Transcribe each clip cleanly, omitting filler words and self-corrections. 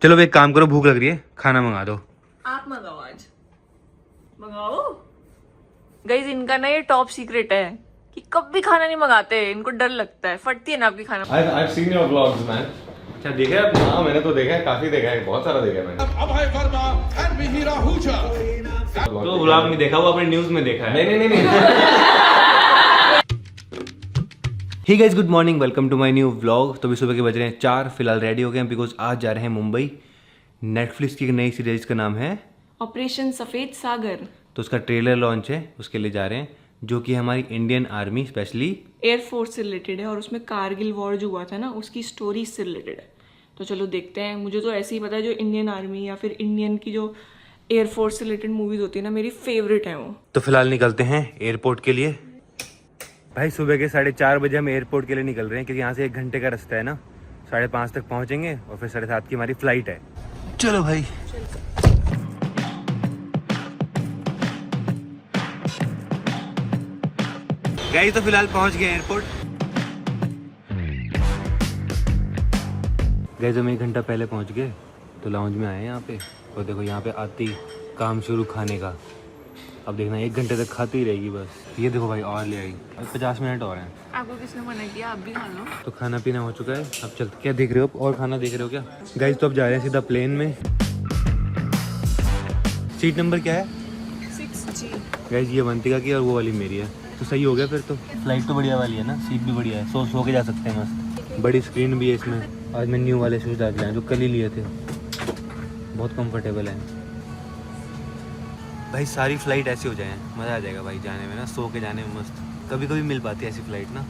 चलो अब एक काम करो, भूख लग रही है, खाना मंगा दो। आप मंगाओ, आज मंगाओ। गाइस इनका ना ये टॉप सीक्रेट है कि कभी खाना नहीं मंगाते, इनको डर लगता है, फटती है ना आपकी खाना। I've seen your vlogs, man. अच्छा देखा है आपने? हाँ मैंने तो देखा है, काफी देखा है, बहुत सारा देखा है मैंने। तो व्लॉग नहीं देखा, वो अपने न्यूज में देखा है। नहीं। Hey guys, good morning, welcome to my new vlog. तो अभी सुबह के बज रहे हैं 4, फिलहाल रेडी हो गए हैं बिकॉज आज जा रहे हैं मुंबई। नेटफ्लिक्स की एक नई सीरीज का नाम है ऑपरेशन सफेद सागर। तो उसका ट्रेलर लॉन्च है, उसके लिए जा रहे हैं, जो कि हमारी इंडियन आर्मी स्पेशली एयरफोर्स से रिलेटेड है और उसमें कारगिल वॉर जो हुआ था ना उसकी स्टोरी से रिलेटेड है। तो चलो देखते हैं। मुझे तो ऐसे ही पता है, जो इंडियन आर्मी या फिर इंडियन की जो एयरफोर्स से रिलेटेड मूवीज होती है ना, मेरी फेवरेट है वो। तो फिलहाल निकलते हैं एयरपोर्ट के लिए। भाई सुबह के 4:30 बजे हम एयरपोर्ट के लिए निकल रहे हैं, क्योंकि यहाँ से 1 घंटे का रास्ता है ना। 5:30 तक पहुँचेंगे और फिर 7:30 की हमारी फ्लाइट है। चलो भाई। गाइस तो फिलहाल पहुँच गए एयरपोर्ट। गाइस हम 1 घंटा पहले पहुँच गए, तो लाउंज में आए हैं यहाँ पे। और देखो यहाँ पे आती काम शुरू खाने का। अब देखना 1 घंटे तक खाती ही रहेगी बस। ये देखो भाई और ले आई, 50 मिनट और हैं। आपको किसने मना किया? आप भी खा लो। तो खाना पीना हो चुका है, अब चलते। क्या देख रहे हो? और खाना देख रहे हो क्या? गाइस तो अब जा रहे हैं सीधा प्लेन में। सीट नंबर क्या है? 6G। गाइस ये वंतिका की और वो वाली मेरी है, तो सही हो गया फिर तो। फ्लाइट तो बढ़िया वाली है ना, सीट भी बढ़िया है, सो के जा सकते हैं मस्त। बड़ी स्क्रीन भी है इसमें। आज मैं न्यू वाले शूज़ डाल के आया जो कल ही लिए थे, बहुत कंफर्टेबल है भाई। सारी फ्लाइट ऐसी हो जाए, मज़ा आ जाएगा भाई जाने में ना, सो के जाने में मस्त। कभी कभी मिल पाती है ऐसी फ्लाइट ना।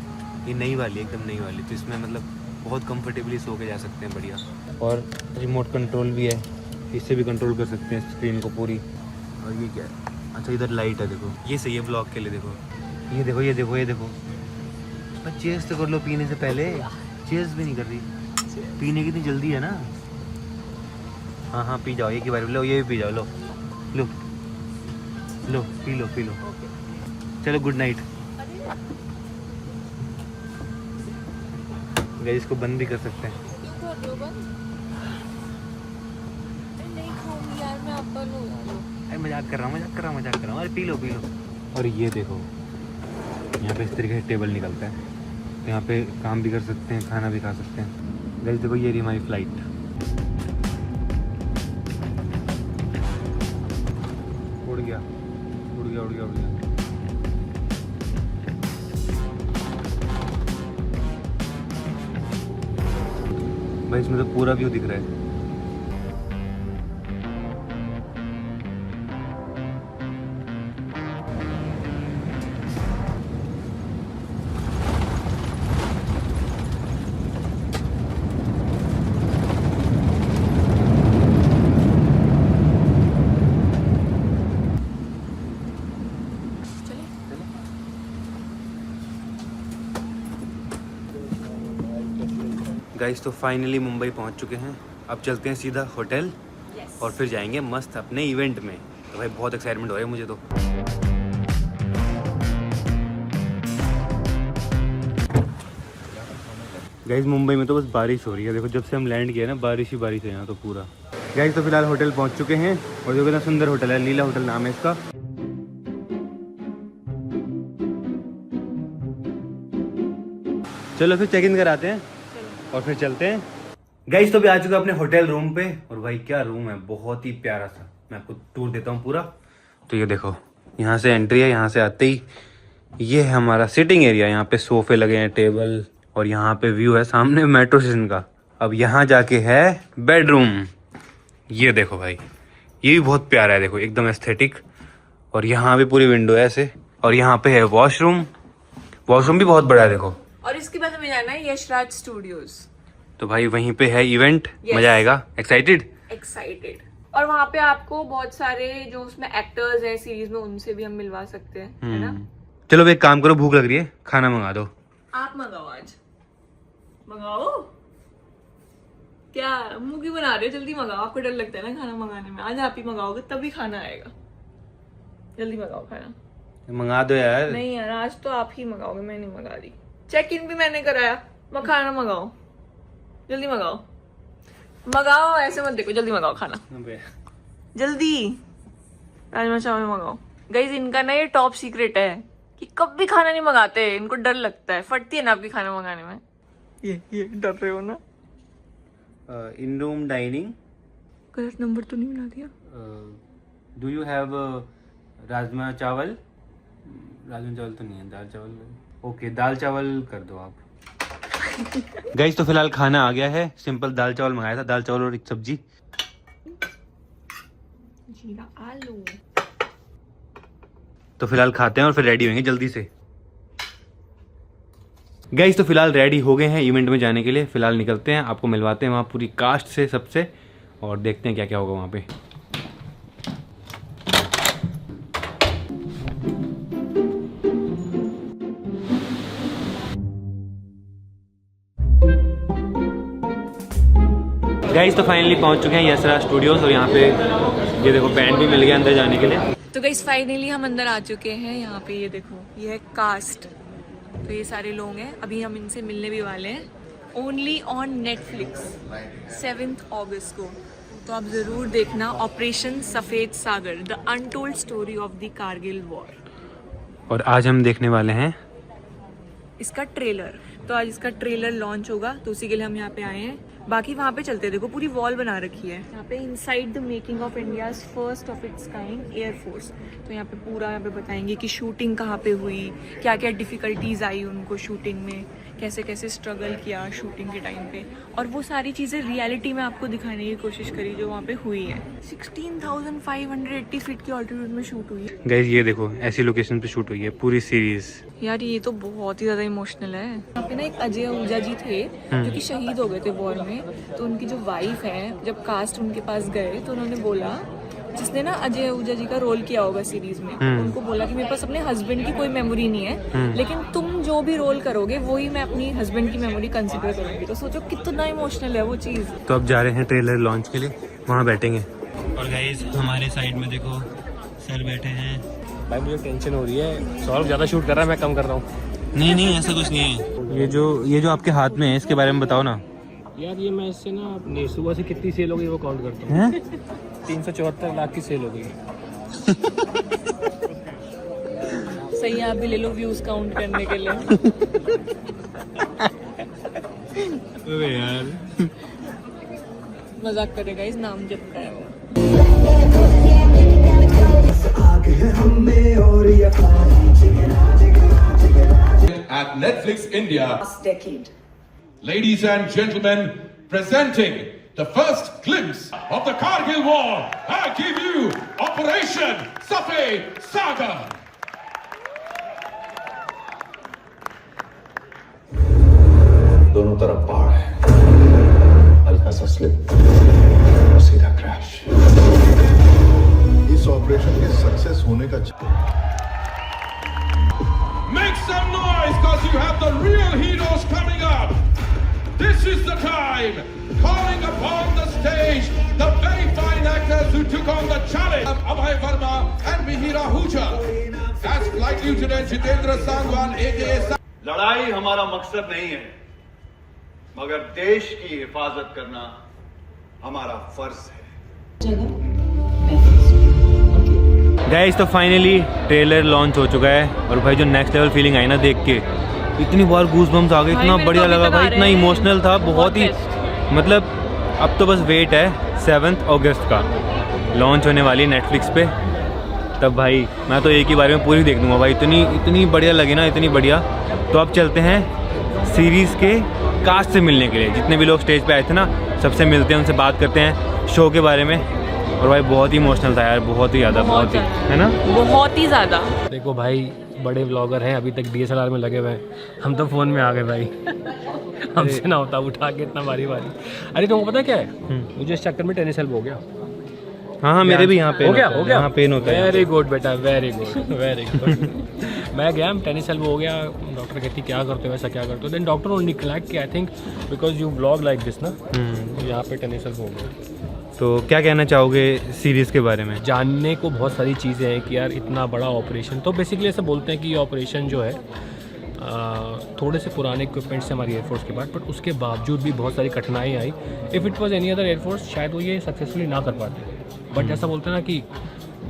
ये नई वाली, एकदम नई वाली, तो इसमें मतलब बहुत कंफर्टेबली सो के जा सकते हैं, बढ़िया। और रिमोट कंट्रोल भी है, इससे भी कंट्रोल कर सकते हैं स्क्रीन को पूरी। और ये क्या है? अच्छा इधर लाइट है, देखो ये सही है ब्लॉग के लिए। देखो ये देखो ये देखो ये देखो। चेयर्स तो कर लो पीने से पहले, चेयर्स भी नहीं कर रही। पीने की इतनी जल्दी है ना। हाँ हाँ पी जाओ, एक ही बार लो, ये भी पी जाओ। लो लो लो, पी लो पी लो। चलो गुड नाइट। गाइस इसको बंद भी कर सकते हैं। अरे मजाक कर रहा हूँ। अरे पी लो। और ये देखो यहाँ पे इस तरीके से टेबल निकलता है, तो यहाँ पे काम भी कर सकते हैं, खाना भी खा सकते हैं। गाइस देखो ये रही हमारी फ्लाइट। उड़ गया। भाई इसमें तो पूरा व्यू दिख रहा है। गाइस तो फाइनली मुंबई पहुंच चुके हैं। अब चलते हैं सीधा होटल और फिर जाएंगे मस्त अपने इवेंट में। तो भाई बहुत एक्साइटमेंट हो रहा है मुझे तो। गाइस मुंबई में तो बस बारिश हो रही है, देखो जब से हम लैंड किया ना बारिश ही बारिश है यहाँ तो पूरा। गाइस तो फिलहाल होटल पहुँच चुके हैं, और जो कितना सुंदर होटल है, लीला होटल नाम है इसका। चलो फिर चेक इन कराते हैं और फिर चलते हैं। गाइस तो भी आ चुका अपने होटल रूम पे, और भाई क्या रूम है, बहुत ही प्यारा सा। मैं आपको टूर देता हूँ पूरा। तो ये देखो यहाँ से एंट्री है, यहाँ से आते ही ये है हमारा सिटिंग एरिया। यहाँ पे सोफे लगे हैं, टेबल, और यहाँ पे व्यू है सामने मेट्रो स्टेशन का। अब यहाँ जाके है बेडरूम। ये देखो भाई, ये भी बहुत प्यारा है, देखो एकदम एस्थेटिक। और यहाँ भी पूरी विंडो है ऐसे। और यहाँ पे है वॉशरूम भी बहुत बड़ा है देखो। और इसके बाद हमें जाना है यशराज स्टूडियोज। तो भाई वहीं पे है इवेंट, मजा आएगा। एक्साइटेड। और वहाँ पे आपको बहुत सारे जो उसमें एक्टर्स हैं सीरीज में, उनसे भी हम मिलवा सकते हैं, है ना। चलो एक काम करो, भूख लग रही है, खाना मंगा दो। आप मंगाओ, आज मंगाओ। क्या मुंह क्यों बना रहे हो? जल्दी मंगाओ। आपको डर लगता है ना खाना मंगाने में, आज आप ही मंगाओगे तभी खाना आएगा। जल्दी मंगाओ खाना। मंगा दो यार। नहीं यार, आज तो आप ही मंगाओगे, मैं नहीं मंगा रही। चेक इन भी मैंने कराया, खाना मंगाओ, जल्दी मंगाओ। मंगाओ, ऐसे मत देखो, जल्दी मंगाओ खाना, जल्दी राजमा चावल मंगाओ। गाइस इनका ना ये टॉप सीक्रेट है कि कभी खाना नहीं मंगाते, इनको डर लगता है, फटती है ना आपकी खाना मंगाने में। ये डर रहे हो ना? इन रूम डाइनिंग, गलत नंबर तो नहीं मिला दिया? डू यू हैव राजमा चावल? राजमा चावल तो नहीं है, दाल चावल। ओके दाल चावल कर दो आप। गाइस तो फिलहाल खाना आ गया है, सिंपल दाल चावल मंगाया था, दाल चावल और एक सब्जी। जीरा आलू। तो फिलहाल खाते हैं और फिर रेडी होंगे जल्दी से। गाइस तो फिलहाल रेडी हो गए हैं इवेंट में जाने के लिए, फिलहाल निकलते हैं, आपको मिलवाते हैं वहाँ पूरी कास्ट से सबसे, और देखते हैं क्या क्या होगा वहाँ पे। गाइस तो फाइनली पहुंच चुके हैं यसरा स्टूडियोज, और यहाँ पे ये देखो बैंड भी मिल गया अंदर जाने के लिए। तो गाइस फाइनली हम अंदर आ चुके हैं। यहाँ पे ये देखो, ये है कास्ट, तो ये सारे लोग हैं, अभी हम इनसे मिलने भी वाले हैं। ओनली ऑन नेटफ्लिक्स 7 अगस्त को, तो आप ज़रूर देखना operation Safed Sagar, the untold story of the Kargil war. और आज हम देखने वाले हैं इसका ट्रेलर, तो आज इसका ट्रेलर लॉन्च होगा, तो उसी के लिए हम यहाँ पे आए हैं। बाकी वहाँ पे चलते, देखो पूरी वॉल बना रखी है यहाँ पे, inside the making of India's first of its kind air force. तो यहाँ पे पूरा यहाँ पे बताएंगे कि शूटिंग कहाँ पे हुई, क्या क्या डिफ़िकल्टीज आई उनको शूटिंग में, कैसे कैसे स्ट्रगल किया शूटिंग के टाइम पे, और वो सारी चीज़ें रियलिटी में आपको दिखाने की कोशिश करी जो वहाँ पे हुई है। 16,580 फीट की ऑल्टीट्यूड में शूट हुई है। गाइस ये देखो ऐसी लोकेशन पे शूट हुई है पूरी सीरीज। यार ये तो बहुत ही ज़्यादा इमोशनल है। यहाँ पे ना एक अजय आहूजा जी थे जो कि शहीद हो गए थे वॉर में, तो उनकी जो वाइफ है, जब कास्ट उनके पास गए तो उन्होंने बोला, जिसने ना अजय आहूजा जी का रोल किया होगा सीरीज में, उनको बोला कि मेरे पास अपने हस्बैंड की कोई मेमोरी नहीं है, लेकिन तुम जो भी रोल करोगे वही मैं अपनी हस्बैंड की मेमोरी कंसिडर करूंगी। तो सोचो कितना इमोशनल है वो चीज़। तो अब जा रहे हैं ट्रेलर लॉन्च के लिए, वहाँ बैठेंगे। और गाइस हमारे साइड में देखो सर बैठे हैं। भाई मुझे टेंशन हो रही है, सौरभ ज़्यादा शूट कर रहा है, मैं कम कर रहा हूँ। नहीं ऐसा कुछ नहीं है। ये जो आपके हाथ में है इसके बारे में बताओ ना। यार ये मैं इससे ना अपनी सुबह से कितनी सेल हो गई वो काउंट करता हूँ। 374 लाख की सेल हो गई। सही है, आप भी ले लो व्यूज काउंट करने के लिए। अबे यार मजाक करेगा, इस नाम जब का है वो। At Netflix India, last decade. Ladies and gentlemen, presenting the first glimpse of the Kargil War, I give you Operation Safed Saga. दोनों तरफ पहाड़ है, हल्का सा स्लिप, सीधा क्रैश। इस ऑपरेशन के सक्सेस होने का Make some noise because you have the real heroes coming up. This is the time. Calling upon the stage the very fine actors who took on the challenge of Abhay Verma and Mihir Ahuja. As Flight Lieutenant Jitendra Sangwan aka लड़ाई हमारा मकसद नहीं है, मगर देश की हिफाजत करना हमारा फर्ज है। गाइस तो फाइनली ट्रेलर लॉन्च हो चुका है, और भाई जो नेक्स्ट लेवल फीलिंग आई ना देख के, इतनी बार गूज़बम्स आ गए, इतना बढ़िया लगा भाई, इतना इमोशनल था, बहुत ही मतलब। अब तो बस वेट है 7 अगस्त का लॉन्च होने वाली है नेटफ्लिक्स पे, तब भाई मैं तो एक ही बारे में पूरी देख दूँगा भाई, इतनी बढ़िया लगी ना, इतनी बढ़िया। तो अब चलते हैं सीरीज़ के कास्ट से मिलने के लिए, जितने भी लोग स्टेज पे आए थे ना सबसे मिलते हैं, उनसे बात करते हैं शो के बारे में। और भाई बहुत ही इमोशनल था यार, बहुत ही ज़्यादा, बहुत ही, है ना, बहुत ही ज़्यादा। देखो भाई बड़े व्लॉगर हैं, अभी तक DSLR में लगे हुए हैं, हम तो फ़ोन में आ गए भाई। हमसे ना होता उठा के इतना बारी। अरे तुमको पता क्या है, मुझे इस चक्कर में टेनिस एल्बो हो गया। हाँ मेरे भी यहाँ पे हो गया यहाँ पेन होता है। वेरी गुड बेटा, वेरी गुड वेरी गुड। मैं गया, टेनिस एल्बो हो गया, डॉक्टर कहती क्या करते हो, ऐसा क्या करते हो, देन डॉक्टर ओनली क्लैक कि I think because you blog like this ना, तो यहाँ पे टेनिस एल्बो हो गया। तो क्या कहना चाहोगे सीरीज़ के बारे में? जानने को बहुत सारी चीज़ें हैं कि यार इतना बड़ा ऑपरेशन, तो बेसिकली ऐसे बोलते हैं कि ये ऑपरेशन जो है थोड़े से पुराने इक्विपमेंट्स से हमारी एयरफोर्स के बाद, बट उसके बावजूद भी बहुत सारी कठिनाई आई। If it was any other air force शायद वो ये सक्सेसफुली ना कर पाते, बट जैसा बोलते हैं ना कि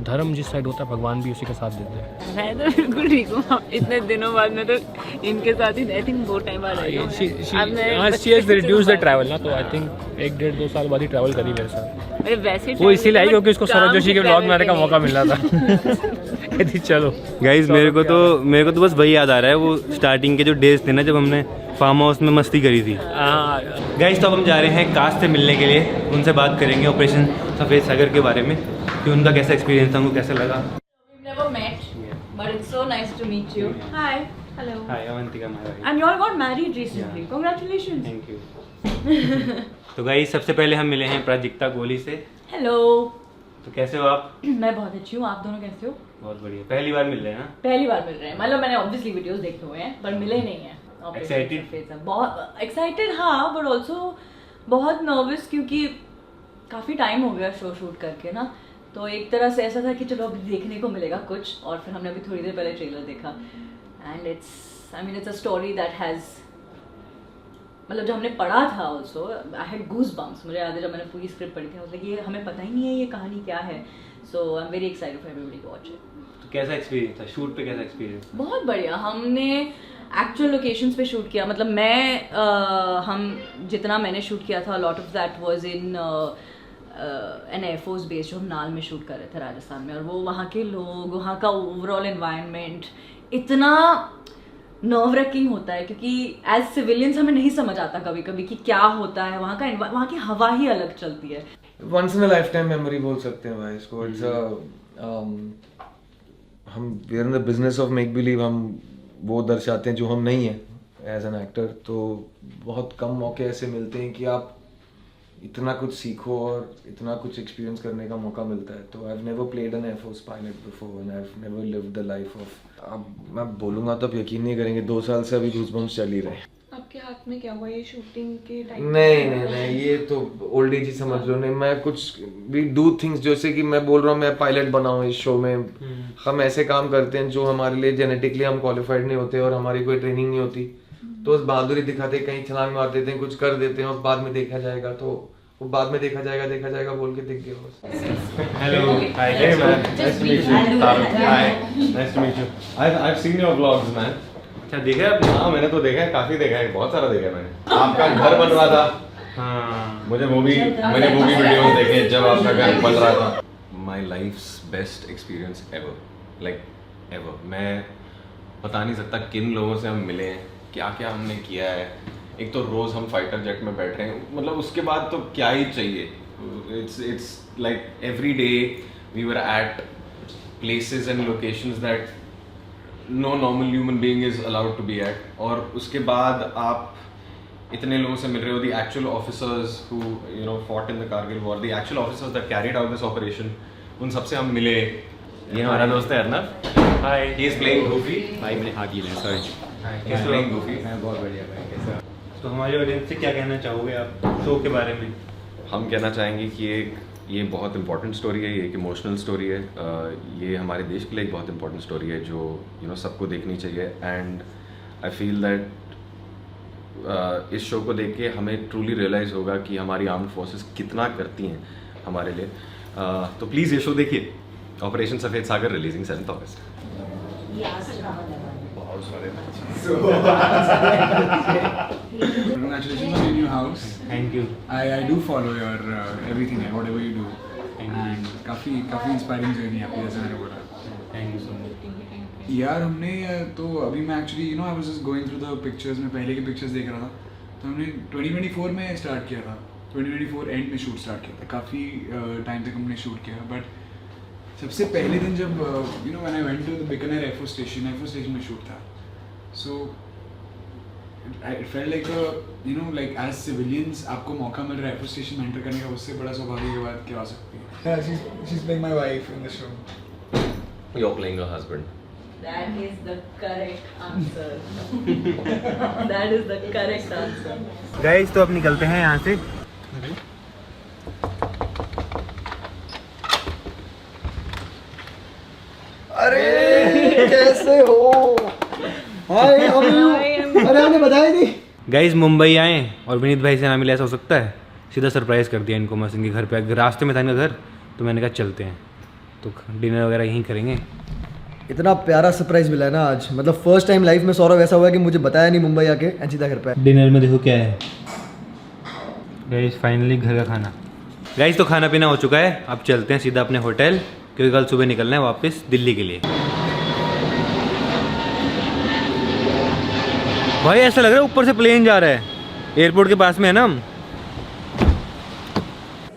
धर्म जिस साइड होता है भगवान भी उसी का साथ देते हैं। मैं तो बिल्कुल ठीक हूँ। इतने दिनों बाद मैं तो इनके साथ ही आई थिंक बहुत टाइम बाद आई हूँ। She has reduce the travel ना, तो आई थिंक 1-1.5-2 साल बाद ही ट्रैवल करी मेरे साथ। अरे वैसे वो इसीलिए आई क्योंकि उसको सौरभ जोशी के ब्लॉग में आने का मौका मिल रहा था। कहती चलो गाइज मेरे को तो बस वही याद आ रहा है, वो स्टार्टिंग के जो डेज थे ना जब हमने फार्म हाउस में मस्ती करी थी। गाइज तो अब हम जा रहे हैं कास्ट से मिलने के लिए, उनसे बात करेंगे ऑपरेशन सफ़ेद सागर के बारे में कि उनका कैसा एक्सपीरियंस था, उनको कैसा लगा। We've never met, but it's so nice to meet you. Hi. Hello. Hi Avantika my And you all got married recently. Congratulations. Thank you. तो गाइज सबसे पहले हम मिले हैं प्राजक्ता कोहली से। Hello. तो कैसे हो आप? मैं बहुत अच्छी हूँ, आप दोनों कैसे हो? बहुत बढ़िया, पहली बार मिल रहे हैं ना? पहली बार मिल रहे हैं, मतलब मैंने ऑब्वियसली वीडियोस देखे हुए हैं पर मिले नहीं हैं। Excited? बहुत एक्साइटेड हाँ, बट ऑल्सो बहुत नर्वस क्योंकि काफ़ी टाइम हो गया शो शूट करके ना, तो एक तरह से ऐसा था कि चलो अभी देखने को मिलेगा कुछ, और फिर हमने अभी थोड़ी देर पहले ट्रेलर देखा and it's a story that has, मतलब जब हमने पढ़ा था also I had goose bumps. मुझे याद है जब मैंने पूरी स्क्रिप्ट पढ़ी थी, मतलब ये हमें पता ही नहीं है ये कहानी क्या है, so I am very excited for everybody to watch it. तो कैसा एक्सपीरियंस था शूट पे, कैसा एक्सपीरियंस? बहुत बढ़िया, हमने एक्चुअल लोकेशंस पे शूट किया, मतलब हम जितना मैंने शूट किया था lot of that was in an air force base जो हम नाल में शूट कर रहे थे राजस्थान में, और वो वहाँ के लोग, वहाँ का ओवरऑल एनवायरनमेंट इतना नर्व रैकिंग होता है क्योंकि एज सिविलियंस हमें नहीं समझ आता कभी कभी कि क्या होता है वहाँ की हवा ही अलग चलती है। Once in a lifetime memory बोल सकते हैं भाई इसको। इट्स हम we are in the business of make believe, हम वो दर्शाते हैं जो हम नहीं हैं एज एन एक्टर, तो बहुत कम मौके ऐसे मिलते हैं कि आप इतना कुछ सीखो और इतना कुछ एक्सपीरियंस करने का मौका मिलता है। तो I have never played an air force pilot before and I have never lived the life of, अब मैं बोलूँगा तो आप यकीन नहीं करेंगे 2 साल से अभी गूज़बम्प्स चल ही रहे हैं। आपके हाथ में क्या हुआ ये शूटिंग के टाइम? नहीं ये तो ओल्ड एज ही समझ लो। नहीं, मैं कुछ वी डू थिंग्स, जैसे कि मैं बोल रहा हूँ मैं पायलट बना हूँ इस शो में, हम ऐसे काम करते हैं जो हमारे लिए जेनेटिकली हम क्वालिफाइड नहीं होते और हमारी कोई ट्रेनिंग नहीं होती, तो उस बहादुरी दिखाते कहीं छलांग मार देते हैं, कुछ कर देते हैं और बाद में देखा जाएगा, तो वो बाद में देखा जाएगा बोल के दिख गया बस। Hello. Hi. Hey man. Nice to meet you. Hi. Nice to meet you. I've seen your vlogs, man. अच्छा देखा है आपने? हाँ मैंने तो देखा है, काफी देखा है, बहुत सारा देखा है मैंने। आपका घर बन रहा था, हाँ मैंने मूवी वीडियोस देखे जब आपका घर बन रहा था। My life's best experience ever, like ever. मैं बता नहीं सकता किन लोगों से हम मिले हैं, क्या क्या हमने किया है। एक तो रोज़ हम फाइटर जेट में बैठ रहे हैं, मतलब उसके बाद तो क्या ही चाहिए। It's like every day we were at places and locations that no normal human being is allowed to be at, और उसके बाद आप इतने लोगों से मिल रहे हो, the actual officers who you know fought in the Kargil war, the actual officers that carried out this operation, उन सबसे हम मिले। ये हमारा दोस्त है अर्नव, हाय, ही इज प्लेइंग गूफी। भाई मैंने हाथ ही लिया, sorry. He is playing Goofy. मैं बहुत बढ़िया भाई, कैसा? तो हमारे ऑडियंस से क्या कहना चाहोगे आप शो के बारे में? हम कहना चाहेंगे कि ये बहुत इंपॉर्टेंट स्टोरी है, ये एक इमोशनल स्टोरी है, ये हमारे देश के लिए एक बहुत इंपॉर्टेंट स्टोरी है जो यू नो सबको देखनी चाहिए। एंड आई फील दैट इस शो को देख के हमें ट्रूली रियलाइज़ होगा कि हमारी आर्म्ड फोर्सेस कितना करती हैं हमारे लिए। तो प्लीज़ ये शो देखिए, ऑपरेशन सफ़ेद सागर, रिलीजिंग 7 अगस्त। Congratulations on your new house. Thank you. I do follow your everything, whatever you do. And काफ़ी इंस्पायरिंग जर्नी है आपकी, जैसे मैंने बोला। Thank you so much. यार हमने तो अभी मैं actually you know I was just going through the pictures, में पहले के पिक्चर्स देख रहा था, तो हमने 2024 में स्टार्ट किया था, 2024 एंड में शूट स्टार्ट किया था। काफ़ी टाइम तक हमने शूट किया, बट सबसे पहले दिन जब you know when I went to the Bikaner air force station में शूट था, so it felt like you know like as civilians आपको मौका मिल रहा है एयरफोर्स स्टेशन में एंटर करने का, उससे बड़ा सौभाग्य की बात क्या हो सकती है। She's playing my wife in the show. You're playing your husband. That is the correct answer. That is the correct answer. Guys तो अब निकलते हैं यहाँ से। अरे कैसे हो? Hi how are you? अरे आपने बताया नहीं। गाइज मुंबई आए और विनीत भाई से ना मिले, ऐसा हो सकता है? सीधा सरप्राइज़ कर दिया इनको मस्त इनके घर पे। रास्ते में था इनका घर, तो मैंने कहा चलते हैं, तो डिनर वगैरह यहीं करेंगे। इतना प्यारा सरप्राइज मिला है ना आज, मतलब फर्स्ट टाइम लाइफ में सौरभ ऐसा हुआ है कि मुझे बताया नहीं मुंबई आके एंड सीधा घर पे। डिनर में देखो क्या है गाइज, फाइनली घर का खाना। गाइज तो खाना पीना हो चुका है, अब चलते हैं सीधा अपने होटल, क्योंकि कल सुबह निकलना है वापस दिल्ली के लिए। भाई ऐसा लग रहा है ऊपर से प्लेन जा रहा है, एयरपोर्ट के पास में है ना हम।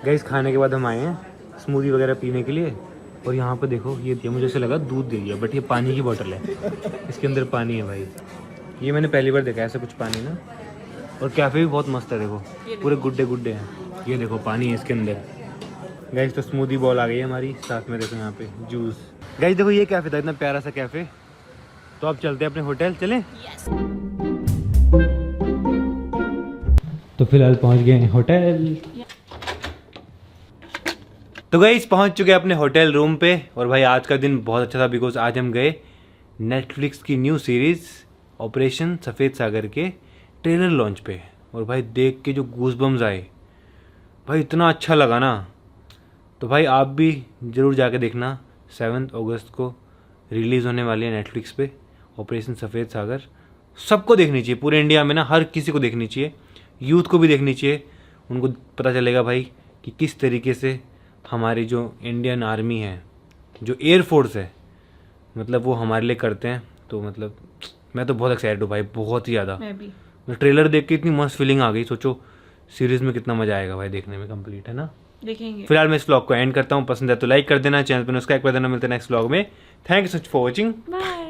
गाइस खाने के बाद हम आए हैं स्मूदी वगैरह पीने के लिए, और यहाँ पे देखो ये दिया, मुझे ऐसा लगा दूध दे दिया, बट ये पानी की बोतल है, इसके अंदर पानी है भाई। ये मैंने पहली बार देखा ऐसा कुछ पानी ना। और कैफ़े भी बहुत मस्त है, देखो पूरे गुड्डे गुड्डे हैं। ये देखो पानी है इसके अंदर। गाइस तो स्मूदी बॉल आ गई है हमारी, साथ में देखो यहाँ पे जूस। गाइस देखो ये कैफ़े था, इतना प्यारा सा कैफ़े। तो अब चलते हैं अपने होटल, चलें? तो फिलहाल पहुंच गए हैं होटल। तो गाइस पहुंच चुके हैं अपने होटल रूम पे। और भाई आज का दिन बहुत अच्छा था, बिकॉज आज हम गए नेटफ्लिक्स की न्यू सीरीज़ ऑपरेशन सफ़ेद सागर के ट्रेलर लॉन्च पे। और भाई देख के जो गूज़बम्स आए भाई, इतना अच्छा लगा ना। तो भाई आप भी ज़रूर जाके देखना, 7 अगस्त को रिलीज़ होने वाली है नेटफ्लिक्स पे ऑपरेशन सफ़ेद सागर। सबको देखनी चाहिए, पूरे इंडिया में ना हर किसी को देखनी चाहिए, यूथ को भी देखनी चाहिए। उनको पता चलेगा भाई कि किस तरीके से हमारी जो इंडियन आर्मी है, जो एयरफोर्स है, मतलब वो हमारे लिए करते हैं। तो मतलब मैं तो बहुत एक्साइटेड हूँ भाई, बहुत ही ज़्यादा। मैं भी। ट्रेलर देख के इतनी मस्त फीलिंग आ गई, सोचो सीरीज़ में कितना मज़ा आएगा भाई देखने में, कंप्लीट है ना। देखेंगे। फिलहाल मैं इस व्लॉग को एंड करता हूँ, पसंद है तो लाइक कर देना, चैनल पर सब्सक्राइब कर देना। मिलते हैं नेक्स्ट व्लॉग में। Thank you so much for watching. Bye.